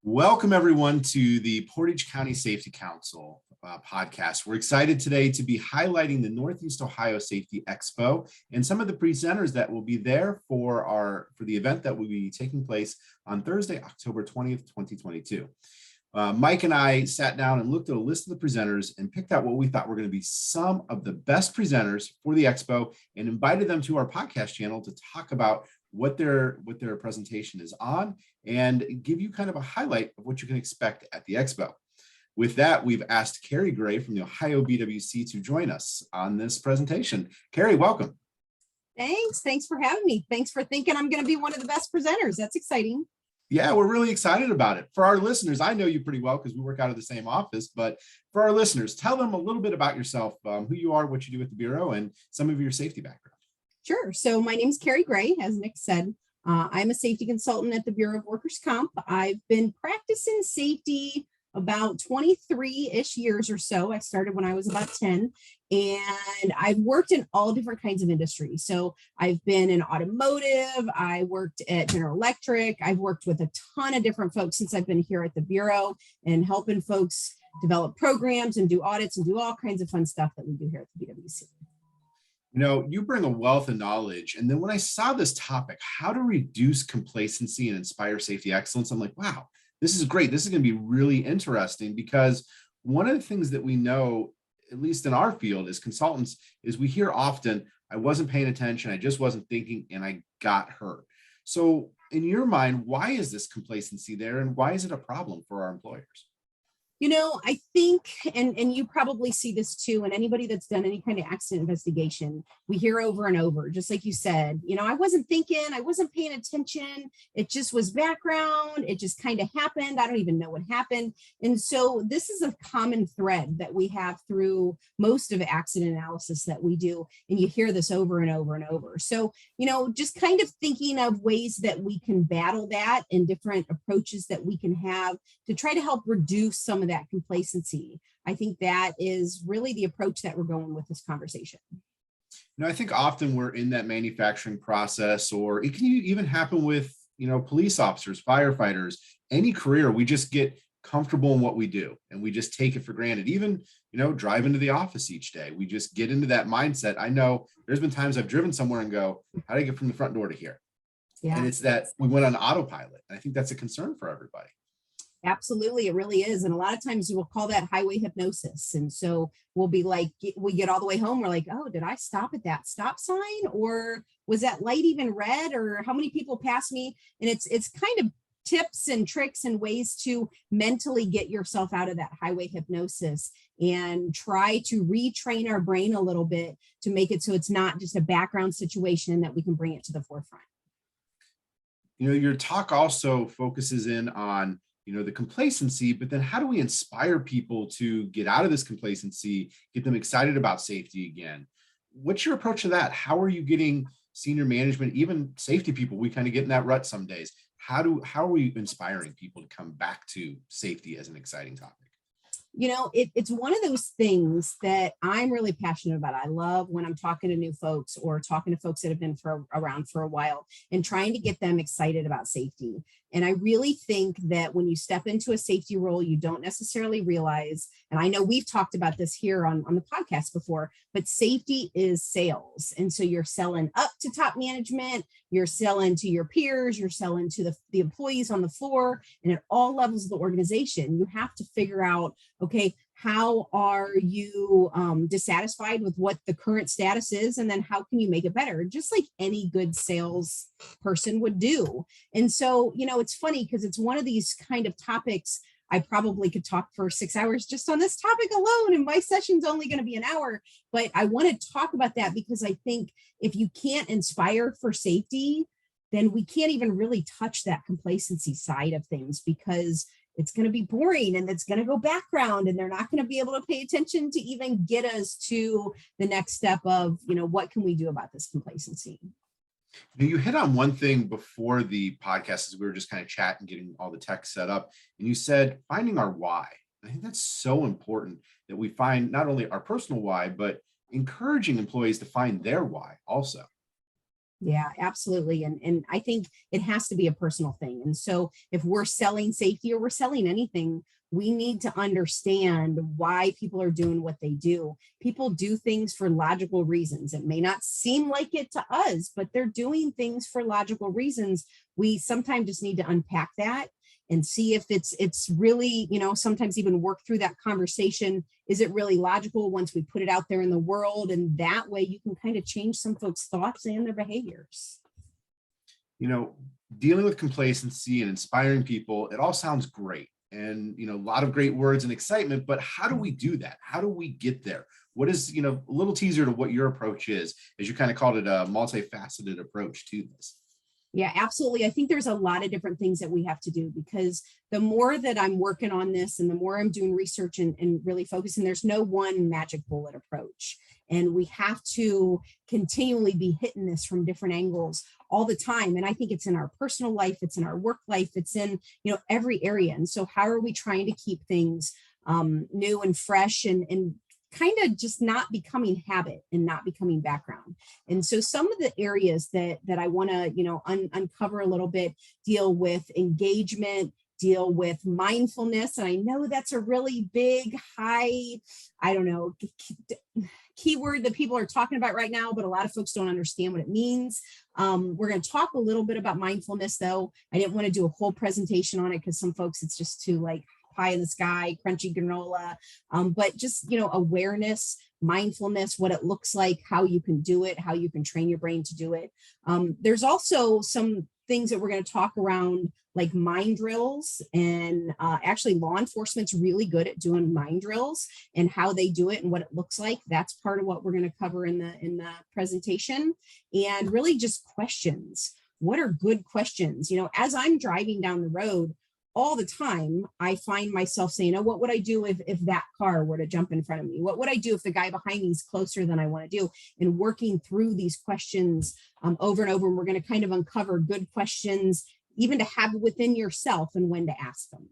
Welcome, everyone, to the Portage County Safety Council podcast. We're excited today to be highlighting the Northeast Ohio Safety Expo and some of the presenters that will be there for the event that will be taking place on Thursday, October 20th, 2022. Mike and I sat down and looked at a list of the presenters and picked out what we thought were going to be some of the best presenters for the expo and invited them to our podcast channel to talk about what their presentation is on and give you kind of a highlight of what you can expect at the expo. With that, we've asked Cari Gray from the Ohio BWC to join us on this presentation. Cari, welcome. Thanks for having me. Thanks for thinking I'm going to be one of the best presenters. That's exciting. Yeah, we're really excited about it. For our listeners, I know you pretty well because we work out of the same office, but for our listeners, tell them a little bit about yourself, who you are, what you do at the Bureau, and some of your safety background. Sure. So my name is Cari Gray, as Nick said. I'm a safety consultant at the Bureau of Workers' Comp. I've been practicing safety about 23-ish years or so. I started when I was about 10, and I've worked in all different kinds of industries. So I've been in automotive, I worked at General Electric, I've worked with a ton of different folks since I've been here at the Bureau and helping folks develop programs and do audits and do all kinds of fun stuff that we do here at the BWC. You know, you bring a wealth of knowledge. And then when I saw this topic, how to reduce complacency and inspire safety excellence, I'm like, wow, this is great. This is going to be really interesting because one of the things that we know, at least in our field as consultants, is we hear often, I wasn't paying attention, I just wasn't thinking, and I got hurt. So in your mind, why is this complacency there and why is it a problem for our employers? You know, I think, and you probably see this too, and anybody that's done any kind of accident investigation, we hear over and over, just like you said, you know, I wasn't thinking, I wasn't paying attention. It just was background. It just kind of happened. I don't even know what happened. And so this is a common thread that we have through most of accident analysis that we do. And you hear this over and over and over. So, you know, just kind of thinking of ways that we can battle that and different approaches that we can have to try to help reduce some of that complacency. I think that is really the approach that we're going with this conversation. You know, I think often we're in that manufacturing process, or it can even happen with, you know, police officers, firefighters, any career. We just get comfortable in what we do and we just take it for granted. Even, you know, driving to the office each day, we just get into that mindset. I know there's been times I've driven somewhere and go, how do I get from the front door to here? Yeah. And it's that we went on autopilot. And I think that's a concern for everybody. Absolutely, it really is. And a lot of times we'll call that highway hypnosis. And so we'll be like, we get all the way home, we're like, oh, did I stop at that stop sign? Or was that light even red? Or how many people pass me? And it's kind of tips and tricks and ways to mentally get yourself out of that highway hypnosis and try to retrain our brain a little bit to make it so it's not just a background situation, that we can bring it to the forefront. You know, your talk also focuses in on, you know, the complacency, but then how do we inspire people to get out of this complacency, get them excited about safety again? What's your approach to that? How are you getting senior management, even safety people? We kind of get in that rut some days. How are we inspiring people to come back to safety as an exciting topic? You know, it's one of those things that I'm really passionate about. I love when I'm talking to new folks or talking to folks that have been around for a while and trying to get them excited about safety. And I really think that when you step into a safety role, you don't necessarily realize, and I know we've talked about this here on the podcast before, but safety is sales. And so you're selling up to top management, you're selling to your peers, you're selling to the employees on the floor, and at all levels of the organization. You have to figure out, okay, how are you dissatisfied with what the current status is? And then how can you make it better? Just like any good sales person would do. And so, you know, it's funny because it's one of these kind of topics. I probably could talk for 6 hours just on this topic alone, and my session's only going to be an hour. But I want to talk about that because I think if you can't inspire for safety, then we can't even really touch that complacency side of things, because it's going to be boring and it's going to go background, and they're not going to be able to pay attention to even get us to the next step of, you know, what can we do about this complacency? You hit on one thing before the podcast as we were just kind of chatting, getting all the tech set up, and you said finding our why. I think that's so important that we find not only our personal why, but encouraging employees to find their why also. Yeah, absolutely. And I think it has to be a personal thing. And so if we're selling safety or we're selling anything, we need to understand why people are doing what they do. People do things for logical reasons. It may not seem like it to us, but they're doing things for logical reasons. We sometimes just need to unpack that and see if it's really, sometimes even work through that conversation. Is it really logical once we put it out there in the world? And that way you can kind of change some folks' thoughts and their behaviors. Dealing with complacency and inspiring people, it all sounds great. And, a lot of great words and excitement, but how do we do that? How do we get there? What is, a little teaser to what your approach is, as you kind of called it, a multifaceted approach to this? Yeah, absolutely. I think there's a lot of different things that we have to do, because the more that I'm working on this and the more I'm doing research and really focusing, there's no one magic bullet approach. And we have to continually be hitting this from different angles all the time. And I think it's in our personal life, it's in our work life, it's in, every area. And so how are we trying to keep things new and fresh and kind of just not becoming habit and not becoming background? And so some of the areas that I want to, uncover a little bit, deal with engagement, deal with mindfulness. And I know that's a really big, high, I don't know, keyword that people are talking about right now, but a lot of folks don't understand what it means. We're going to talk a little bit about mindfulness, though. I didn't want to do a whole presentation on it because some folks, it's just too like pie in the sky, crunchy granola, but just, awareness, mindfulness, what it looks like, how you can do it, how you can train your brain to do it. There's also some things that we're going to talk around, like mind drills, and actually law enforcement's really good at doing mind drills and how they do it and what it looks like. That's part of what we're going to cover in the presentation. And really just questions. What are good questions? As I'm driving down the road, all the time, I find myself saying, oh, what would I do if that car were to jump in front of me? What would I do if the guy behind me is closer than I want to do? And working through these questions over and over. And we're going to kind of uncover good questions, even to have within yourself and when to ask them.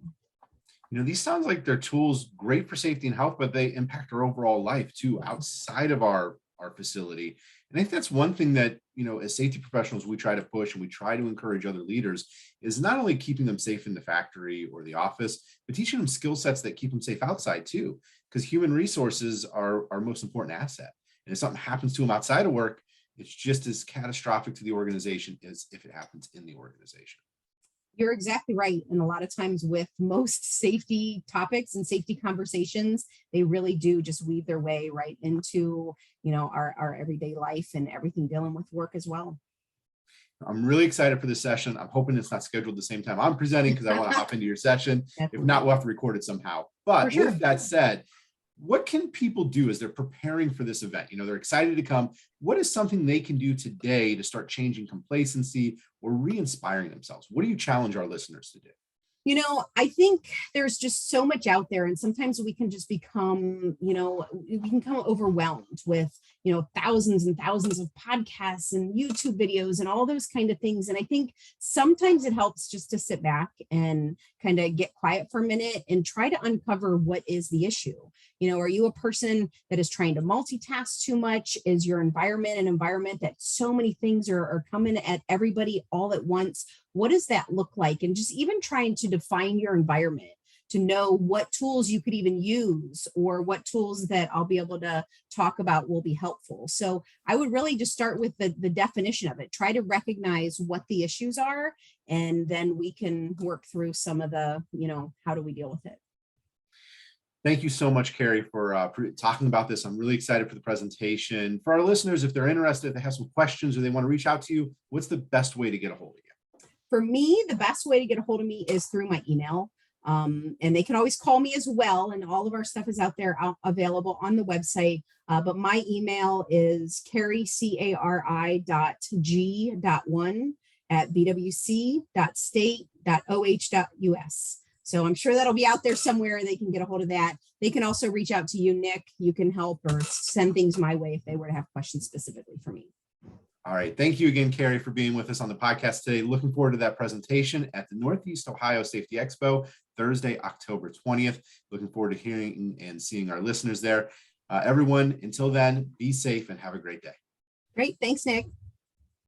These sounds like they're tools great for safety and health, but they impact our overall life too, outside of our facility. And I think that's one thing that, as safety professionals, we try to push and we try to encourage other leaders, is not only keeping them safe in the factory or the office, but teaching them skill sets that keep them safe outside too, because human resources are our most important asset. And if something happens to them outside of work, it's just as catastrophic to the organization as if it happens in the organization. You're exactly right. And a lot of times with most safety topics and safety conversations, they really do just weave their way right into, our everyday life and everything dealing with work as well. I'm really excited for this session. I'm hoping it's not scheduled the same time I'm presenting, because I want to hop into your session. If not, we'll have to record it somehow. But with that said, what can people do as they're preparing for this event? They're excited to come. What is something they can do today to start changing complacency or re-inspiring themselves? What do you challenge our listeners to do? I think there's just so much out there, and sometimes we can just become, we can become overwhelmed with, thousands and thousands of podcasts and YouTube videos and all those kind of things. And I think sometimes it helps just to sit back and kind of get quiet for a minute and try to uncover what is the issue. Are you a person that is trying to multitask too much? Is your environment an environment that so many things are coming at everybody all at once? What does that look like? And just even trying to define your environment, to know what tools you could even use, or what tools that I'll be able to talk about will be helpful. So I would really just start with the definition of it. Try to recognize what the issues are, and then we can work through some of the, how do we deal with it? Thank you so much, Carrie, for talking about this. I'm really excited for the presentation. For our listeners, if they're interested, if they have some questions or they want to reach out to you, what's the best way to get a hold of you? For me, the best way to get a hold of me is through my email. And they can always call me as well. And all of our stuff is out there available on the website. But my email is Carrie, CARI.G.1@bwc.state.oh.us. So I'm sure that'll be out there somewhere. They can get a hold of that. They can also reach out to you, Nick. You can help or send things my way if they were to have questions specifically for me. All right. Thank you again, Carrie, for being with us on the podcast today. Looking forward to that presentation at the Northeast Ohio Safety Expo, Thursday, October 20th. Looking forward to hearing and seeing our listeners there. Everyone, until then, be safe and have a great day. Great. Thanks, Nick.